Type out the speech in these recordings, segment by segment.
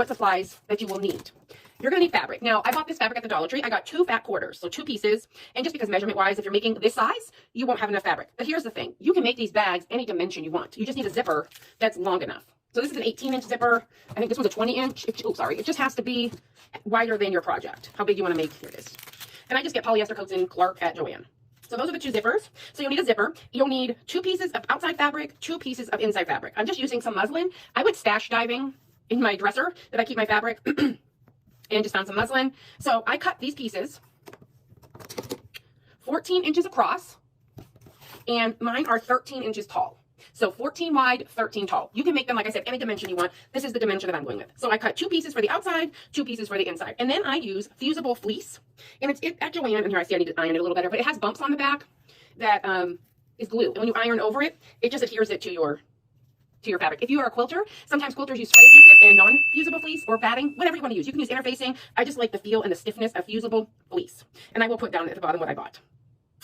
what supplies that you will need. You're going to need fabric. Now, I bought this fabric at the Dollar Tree. I got 2 fat quarters, so 2 pieces. And just because measurement-wise, if you're making this size, you won't have enough fabric. But here's the thing. You can make these bags any dimension you want. You just need a zipper that's long enough. So this is an 18-inch zipper. I think this one's a 20-inch. Oh, sorry. It just has to be wider than your project, how big you want to make. Here it is. And I just get polyester coats in Clark at Joann. So those are the 2 zippers. So you'll need a zipper. You'll need 2 pieces of outside fabric, 2 pieces of inside fabric. I'm just using some muslin. I went stash diving in my dresser that I keep my fabric and just found some muslin. So I cut these pieces 14 inches across, and mine are 13 inches tall. So 14 wide, 13 tall. You can make them, like I said, any dimension you want. This is the dimension that I'm going with. So I cut 2 pieces for the outside, 2 pieces for the inside. And then I use fusible fleece. And it's at Joann, and here I see I need to iron it a little better, but it has bumps on the back that is glue. And when you iron over it, it just adheres it to your fabric. If you are a quilter, sometimes quilters use spray adhesive and non-fusible fleece or batting, whatever you want to use. You can use interfacing. I just like the feel and the stiffness of fusible fleece. And I will put down at the bottom what I bought.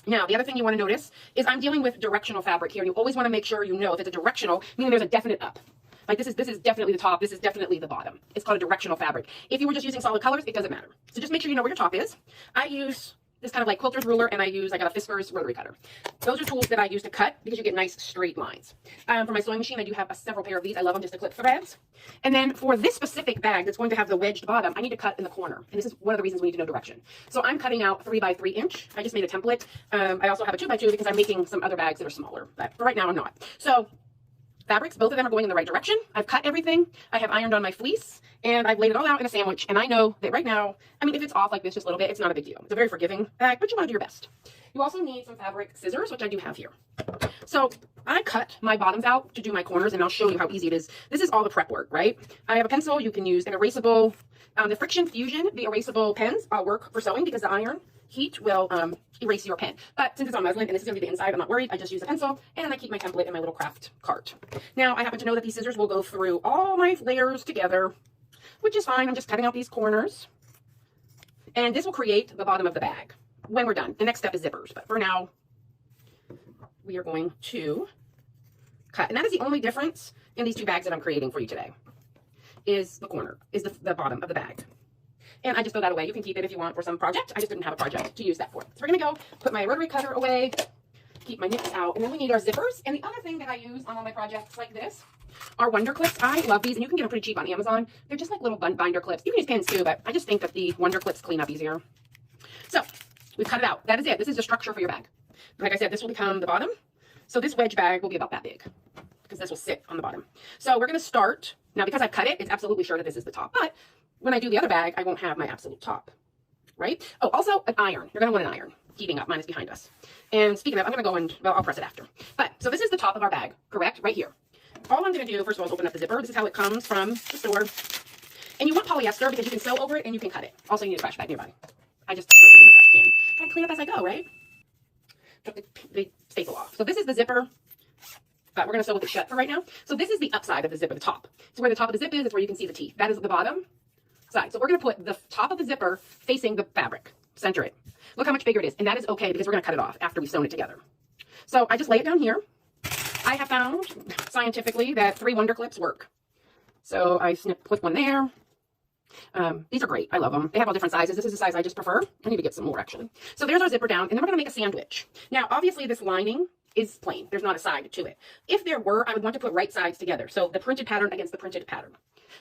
Now, the other thing you want to notice is I'm dealing with directional fabric here. You always want to make sure you know if it's a directional, meaning there's a definite up. Like this is definitely the top. This is definitely the bottom. It's called a directional fabric. If you were just using solid colors, it doesn't matter. So just make sure you know where your top is. I use this kind of like quilter's ruler, and I got a Fiskars rotary cutter. Those are tools that I use to cut because you get nice straight lines. For my sewing machine, I do have several pair of these. I love them just to clip threads. And then for this specific bag that's going to have the wedged bottom, I need to cut in the corner. And this is one of the reasons we need to know direction. So I'm cutting out 3 by 3 inch. I just made a template. I also have a 2 by 2 because I'm making some other bags that are smaller. But for right now, I'm not. So fabrics, both of them are going in the right direction. I've cut everything. I have ironed on my fleece, and I've laid it all out in a sandwich. And I know that right now, I mean, if it's off like this just a little bit, it's not a big deal. It's a very forgiving bag, but you want to do your best. You also need some fabric scissors, which I do have here. So I cut my bottoms out to do my corners, and I'll show you how easy it is. This is all the prep work, right? I have a pencil. You can use an erasable, the Friction Fusion, the erasable pens work for sewing because the iron heat will erase your pen. But since it's on muslin and this is going to be the inside, I'm not worried. I just use a pencil, and I keep my template in my little craft cart. Now, I happen to know that these scissors will go through all my layers together, which is fine. I'm just cutting out these corners. And this will create the bottom of the bag when we're done. The next step is zippers. But for now, we are going to cut. And that is the only difference in these 2 bags that I'm creating for you today, is the corner, is the bottom of the bag. And I just throw that away. You can keep it if you want for some project. I just didn't have a project to use that for. So we're going to go put my rotary cutter away, keep my nips out, and then we need our zippers. And the other thing that I use on all my projects like this are Wonder Clips. I love these, and you can get them pretty cheap on Amazon. They're just like little binder clips. You can use pins too, but I just think that the Wonder Clips clean up easier. So we've cut it out. That is it. This is the structure for your bag. Like I said, this will become the bottom. So this wedge bag will be about that big because this will sit on the bottom. So we're going to start. Now, because I've cut it, it's absolutely sure that this is the top. But when I do the other bag, I won't have my absolute top, right? Oh, also an iron. You're going to want an iron. Heating up. Mine is behind us. And speaking of, I'm going to go and, well, I'll press it after. But, so this is the top of our bag, correct? Right here. All I'm going to do, first of all, is open up the zipper. This is how it comes from the store. And you want polyester because you can sew over it and you can cut it. Also, you need a trash bag nearby. I just throw it in my trash can. I clean up as I go, right? Took the staple off. So this is the zipper. But we're going to sew with it shut for right now. So this is the upside of the zipper, the top. So where the top of the zip is where you can see the teeth. That is the bottom side. So we're going to put the top of the zipper facing the fabric. Center it. Look how much bigger it is. And that is okay because we're going to cut it off after we've sewn it together. So I just lay it down here. I have found scientifically that 3 Wonder Clips work. So I put one there. These are great. I love them. They have all different sizes. This is the size I just prefer. I need to get some more actually. So there's our zipper down, and then we're going to make a sandwich. Now, obviously this lining is plain. There's not a side to it. If there were, I would want to put right sides together. So the printed pattern against the printed pattern.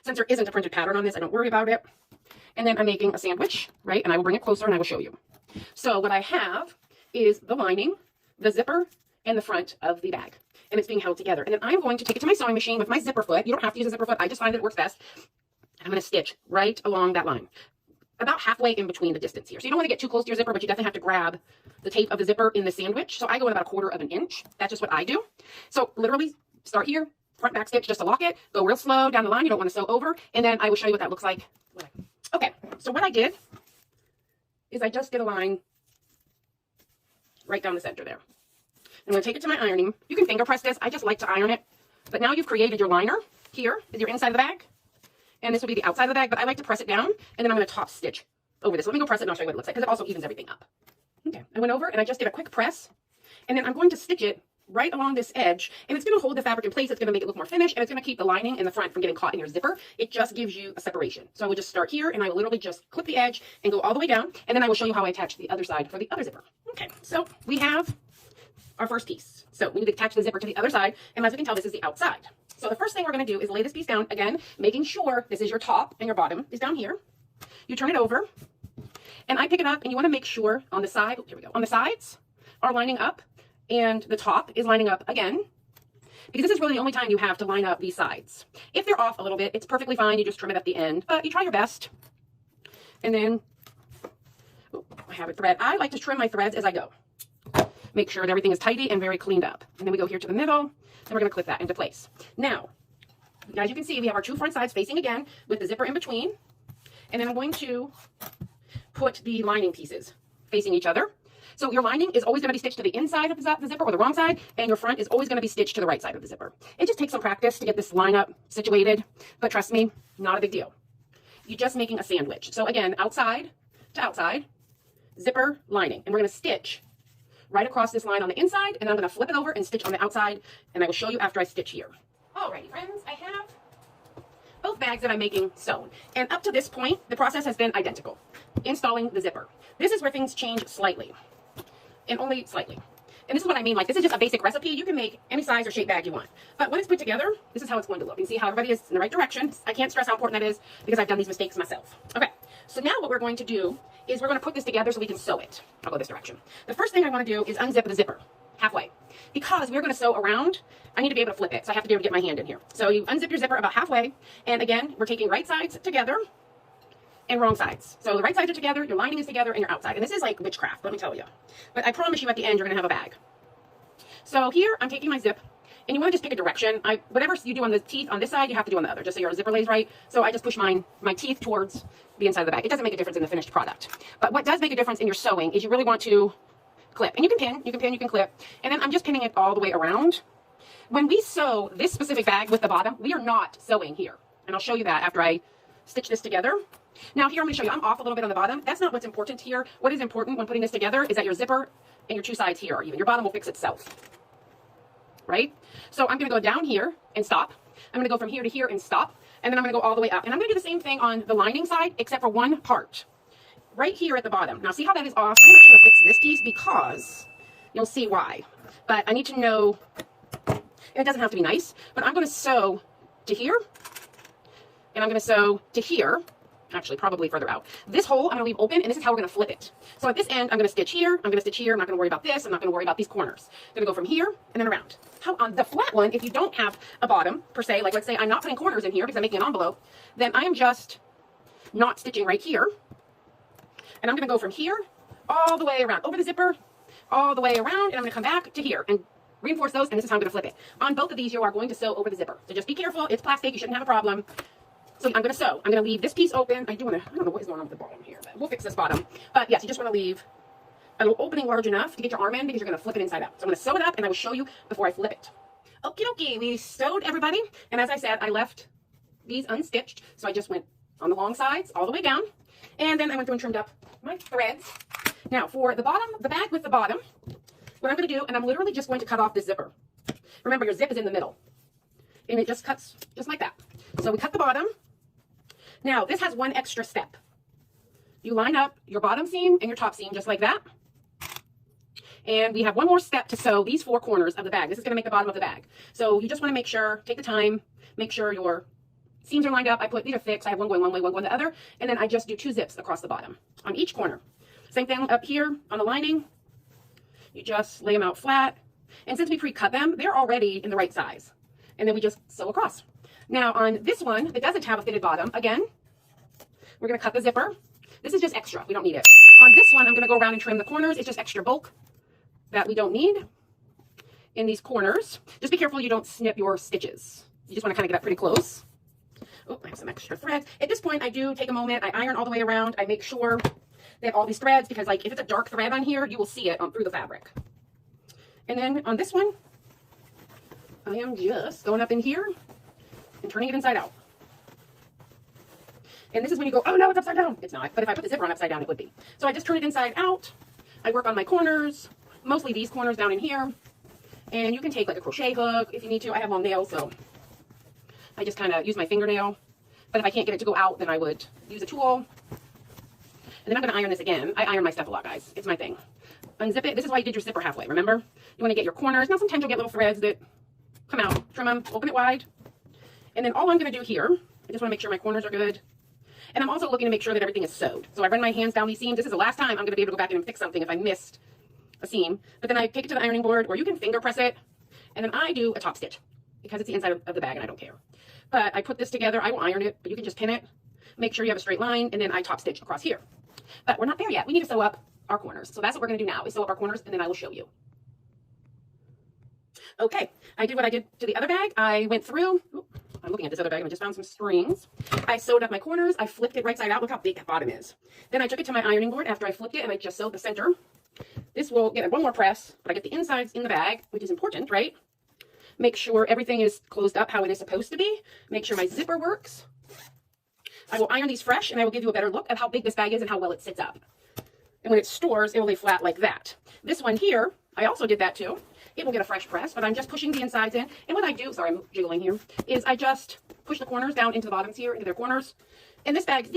Since there isn't a printed pattern on this, I don't worry about it. And then I'm making a sandwich, right? And I will bring it closer and I will show you. So what I have is the lining, the zipper, and the front of the bag. And it's being held together. And then I'm going to take it to my sewing machine with my zipper foot. You don't have to use a zipper foot. I just find that it works best. I'm going to stitch right along that line. About halfway in between the distance here. So you don't want to get too close to your zipper, but you definitely have to grab the tape of the zipper in the sandwich. So I go in about 1/4 of an inch. That's just what I do. So literally start here, front back stitch just to lock it. Go real slow down the line. You don't want to sew over. And then I will show you what that looks like. Okay, so what I did is I just did a line right down the center there. I'm going to take it to my ironing. You can finger press this. I just like to iron it. But now you've created your liner. Here is your inside of the bag. And this will be the outside of the bag. But I like to press it down. And then I'm going to top stitch over this. Let me go press it and I'll show you what it looks like. Because it also evens everything up. Okay. I went over and I just did a quick press. And then I'm going to stitch it right along this edge, and it's going to hold the fabric in place. It's going to make it look more finished, and it's going to keep the lining in the front from getting caught in your zipper. It just gives you a separation. So I will just start here, and I will literally just clip the edge and go all the way down, and then I will show you how I attach the other side for the other zipper. Okay, so we have our first piece. So we need to attach the zipper to the other side, and as you can tell, this is the outside. So the first thing we're going to do is lay this piece down, again, making sure this is your top and your bottom is down here. You turn it over, and I pick it up, and you want to make sure on the side, here we go, on the sides are lining up, and the top is lining up again, because this is really the only time you have to line up these sides. If they're off a little bit, it's perfectly fine. You just trim it at the end, but you try your best. And then, I have a thread. I like to trim my threads as I go. Make sure that everything is tidy and very cleaned up. And then we go here to the middle, and we're going to clip that into place. Now, as you can see, we have our two front sides facing again with the zipper in between. And then I'm going to put the lining pieces facing each other. So your lining is always going to be stitched to the inside of the zipper or the wrong side, and your front is always going to be stitched to the right side of the zipper. It just takes some practice to get this line up situated, but trust me, not a big deal. You're just making a sandwich. So again, outside to outside, zipper, lining, and we're going to stitch right across this line on the inside, and then I'm going to flip it over and stitch on the outside, and I will show you after I stitch here. Alrighty, friends, I have both bags that I'm making sewn, and up to this point, the process has been identical. Installing the zipper. This is where things change slightly. And only slightly. And this is what I mean, like this is just a basic recipe. You can make any size or shape bag you want. But when it's put together, this is how it's going to look. You can see how everybody is in the right direction. I can't stress how important that is because I've done these mistakes myself. Okay, so now what we're going to do is we're going to put this together so we can sew it. I'll go this direction. The first thing I want to do is unzip the zipper halfway. Because we're going to sew around, I need to be able to flip it. So I have to be able to get my hand in here. So you unzip your zipper about halfway. And again, we're taking right sides together and wrong sides. So the right sides are together, your lining is together, and your outside. And this is like witchcraft, let me tell you. But I promise you at the end, you're going to have a bag. So here, I'm taking my zip, and you want to just pick a direction. Whatever you do on the teeth on this side, you have to do on the other, just so your zipper lays right. So I just push my teeth towards the inside of the bag. It doesn't make a difference in the finished product. But what does make a difference in your sewing is you really want to clip. And you can pin, you can clip. And then I'm just pinning it all the way around. When we sew this specific bag with the bottom, we are not sewing here. And I'll show you that after I stitch this together. Now here I'm going to show you, I'm off a little bit on the bottom. That's not what's important here. What is important when putting this together is that your zipper and your two sides here are even. Your bottom will fix itself. Right? So I'm going to go down here and stop. I'm going to go from here to here and stop. And then I'm going to go all the way up. And I'm going to do the same thing on the lining side, except for one part. Right here at the bottom. Now see how that is off? I'm actually going to fix this piece because you'll see why. But I need to know, and it doesn't have to be nice, but I'm going to sew to here. And I'm going to sew to here. Actually, probably further out. This hole I'm going to leave open, and this is how we're going to flip it. So at this end, I'm going to stitch here. I'm going to stitch here. I'm not going to worry about this. I'm not going to worry about these corners. I'm going to go from here and then around. How on the flat one, if you don't have a bottom, per se, like let's say I'm not putting corners in here because I'm making an envelope, then I'm just not stitching right here. And I'm going to go from here all the way around, over the zipper, all the way around, and I'm going to come back to here and reinforce those, and this is how I'm going to flip it. On both of these, you are going to sew over the zipper. So just be careful. It's plastic. You shouldn't have a problem. So I'm going to sew. I'm going to leave this piece open. I don't know what is going on with the bottom here, but we'll fix this bottom. But yes, you just want to leave a little opening large enough to get your arm in because you're going to flip it inside out. So I'm going to sew it up, and I will show you before I flip it. Okie dokie, we sewed everybody. And as I said, I left these unstitched. So I just went on the long sides all the way down. And then I went through and trimmed up my threads. Now for the bottom, the bag with the bottom, what I'm going to do, and I'm literally just going to cut off this zipper. Remember, your zip is in the middle. And it just cuts just like that. So we cut the bottom. Now, this has one extra step. You line up your bottom seam and your top seam just like that. And we have one more step to sew these four corners of the bag. This is going to make the bottom of the bag. So you just want to make sure, take the time, make sure your seams are lined up. These are fixed. I have one going one way, one going the other. And then I just do two zips across the bottom on each corner. Same thing up here on the lining. You just lay them out flat. And since we pre-cut them, they're already in the right size. And then we just sew across. Now on this one that doesn't have a fitted bottom, again, we're going to cut the zipper. This is just extra. We don't need it. On this one, I'm going to go around and trim the corners. It's just extra bulk that we don't need in these corners. Just be careful you don't snip your stitches. You just want to kind of get up pretty close. Oh, I have some extra threads. At this point, I do take a moment. I iron all the way around. I make sure that all these threads, because like if it's a dark thread on here, you will see it through the fabric. And then on this one, I am just going up in here and turning it inside out. And this is when you go, oh no, it's upside down. It's not, but if I put the zipper on upside down, it would be. So I just turn it inside out. I work on my corners, mostly these corners down in here. And you can take like a crochet hook if you need to. I have long nails, so I just kind of use my fingernail. But if I can't get it to go out, then I would use a tool. And then I'm going to iron this again. I iron my stuff a lot, guys. It's my thing. Unzip it. This is why you did your zipper halfway, remember? You want to get your corners. Now, sometimes you'll get little threads that come out. Trim them, open it wide. And then all I'm going to do here, I just want to make sure my corners are good. And I'm also looking to make sure that everything is sewed. So I run my hands down these seams. This is the last time I'm going to be able to go back in and fix something if I missed a seam. But then I take it to the ironing board, or you can finger press it. And then I do a top stitch because it's the inside of the bag and I don't care. But I put this together. I will iron it, but you can just pin it. Make sure you have a straight line, and then I top stitch across here. But we're not there yet. We need to sew up our corners. So that's what we're going to do now, is sew up our corners, and then I will show you. Okay, I did what I did to the other bag. I went through, I'm looking at this other bag, and I just found some strings. I sewed up my corners. I flipped it right side out. Look how big that bottom is. Then I took it to my ironing board after I flipped it, and I just sewed the center. This will get one more press, but I get the insides in the bag, which is important, right? Make sure everything is closed up how it is supposed to be. Make sure my zipper works. I will iron these fresh, and I will give you a better look at how big this bag is and how well it sits up. And when it stores, it will lay flat like that. This one here, I also did that too. It will get a fresh press, but I'm just pushing the insides in. And what I do, sorry, I'm jiggling here, is I just push the corners down into the bottoms here, into their corners. And this bag,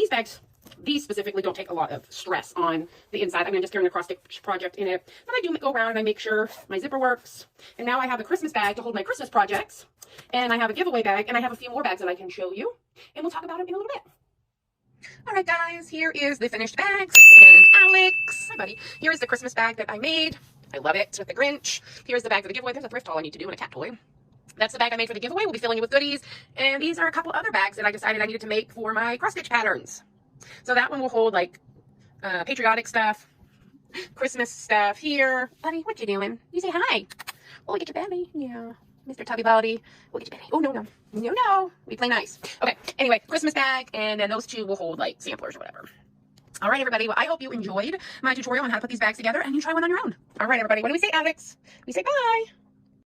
these specifically don't take a lot of stress on the inside. I mean, I'm just carrying a cross-stitch project in it. But I do go around and I make sure my zipper works. And now I have a Christmas bag to hold my Christmas projects. And I have a giveaway bag, and I have a few more bags that I can show you. And we'll talk about them in a little bit. All right, guys, here is the finished bags. And Alex, hi, buddy. Here is the Christmas bag that I made. I love it. It's with the Grinch. Here's the bag for the giveaway. There's a thrift haul I need to do and a cat toy. That's the bag I made for the giveaway. We'll be filling it with goodies. And these are a couple other bags that I decided I needed to make for my cross-stitch patterns. So that one will hold, like, patriotic stuff, Christmas stuff. Here. Buddy, what you doing? You say hi. Oh, look at your belly. Yeah. Mr. Tubby Body. Look at your belly. Oh, no, no. No, no. We play nice. Okay. Anyway, Christmas bag. And then those two will hold, like, samplers or whatever. All right, everybody. Well, I hope you enjoyed my tutorial on how to put these bags together, and you try one on your own. All right, everybody. What do we say, Alex? We say bye.